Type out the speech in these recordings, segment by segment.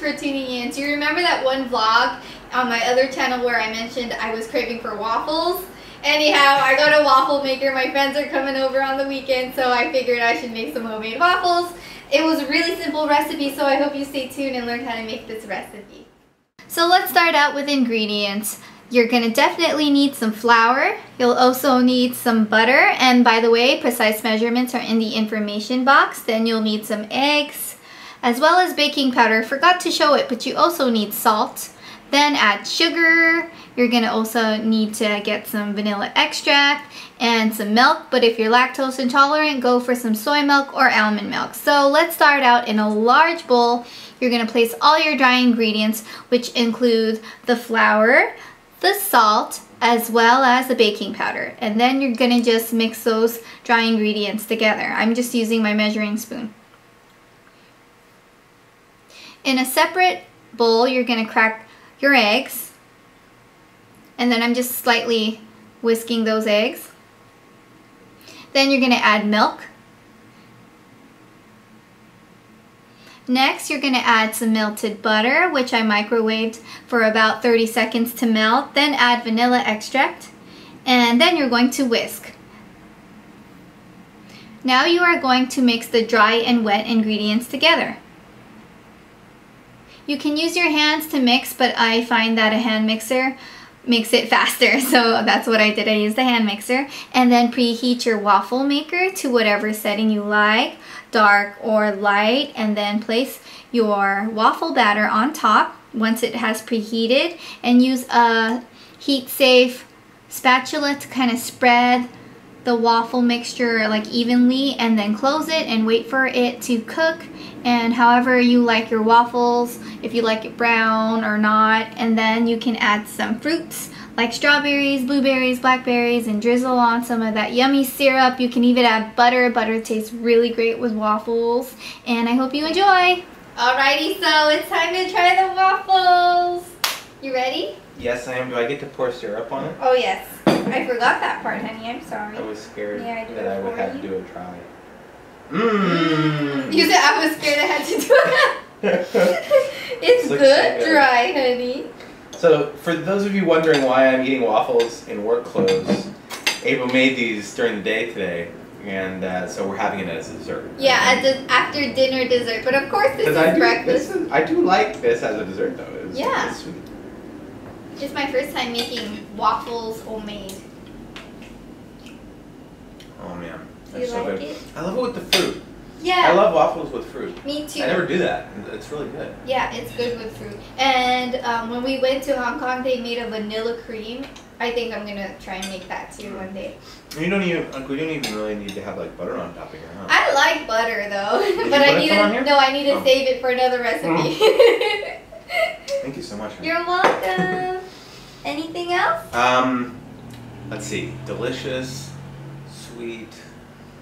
for tuning in. Do you remember that one vlog on my other channel where I mentioned I was craving for waffles? Anyhow, I got a waffle maker. My friends are coming over on the weekend, so I figured I should make some homemade waffles. It was a really simple recipe, so I hope you stay tuned and learn how to make this recipe. So let's start out with ingredients. You're gonna definitely need some flour. You'll also need some butter, and by the way, precise measurements are in the information box. Then you'll need some eggs, as well as baking powder. Forgot to show it, but you also need salt. Then add sugar. You're gonna also need to get some vanilla extract and some milk, but if you're lactose intolerant, go for some soy milk or almond milk. So let's start out in a large bowl. You're gonna place all your dry ingredients, which include the flour, the salt, as well as the baking powder. And then you're gonna just mix those dry ingredients together. I'm just using my measuring spoon. In a separate bowl, you're gonna crack your eggs. And then I'm just slightly whisking those eggs. Then you're gonna add milk. Next, you're gonna add some melted butter, which I microwaved for about 30 seconds to melt. Then add vanilla extract, and then you're going to whisk. Now you are going to mix the dry and wet ingredients together. You can use your hands to mix, but I find that a hand mixer makes it faster, so that's what I did. I used the hand mixer. And then preheat your waffle maker to whatever setting you like, dark or light, and then place your waffle batter on top once it has preheated, and use a heat-safe spatula to kind of spread the waffle mixture like evenly, and then close it and wait for it to cook, and however you like your waffles, if you like it brown or not. And then you can add some fruits like strawberries, blueberries, blackberries, and drizzle on some of that yummy syrup. You can even add butter. Butter tastes really great with waffles, and I hope you enjoy. Alrighty, so it's time to try the waffles. You ready? Yes, I am. Do I get to pour syrup on it? Oh yes. I forgot that part, honey. I'm sorry. I was scared Yeah, I that I would have to do a try. You said I was scared I had to do it. It's good, so good, dry, honey. So, for those of you wondering why I'm eating waffles in work clothes, April made these during the day today, and so we're having it as a dessert. Yeah, after dinner dessert. But of course, this is breakfast. I do like this as a dessert, though. Yeah. It's sweet. It's my first time making waffles homemade. Oh man, Do you that's so like good. it? I love it with the fruit. Yeah. I love waffles with fruit. Me too. I never do that. It's really good. Yeah, it's good with fruit. And when we went to Hong Kong, they made a vanilla cream. I think I'm gonna try and make that too one day. You don't even, Uncle, you don't even really need to have like butter on top of your house. I like butter though, Did but you I put need some on here? to. No, I need to save it for another recipe. Thank you so much. Honey. You're welcome. Anything else? Let's see. Delicious, sweet.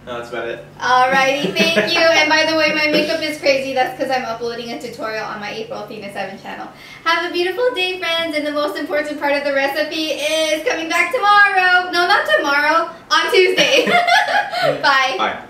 No, that's about it. Alrighty, thank you. And by the way, my makeup is crazy. That's because I'm uploading a tutorial on my April Athena 7 channel. Have a beautiful day, friends. And the most important part of the recipe is coming back tomorrow. No, not tomorrow. On Tuesday. Bye. Bye.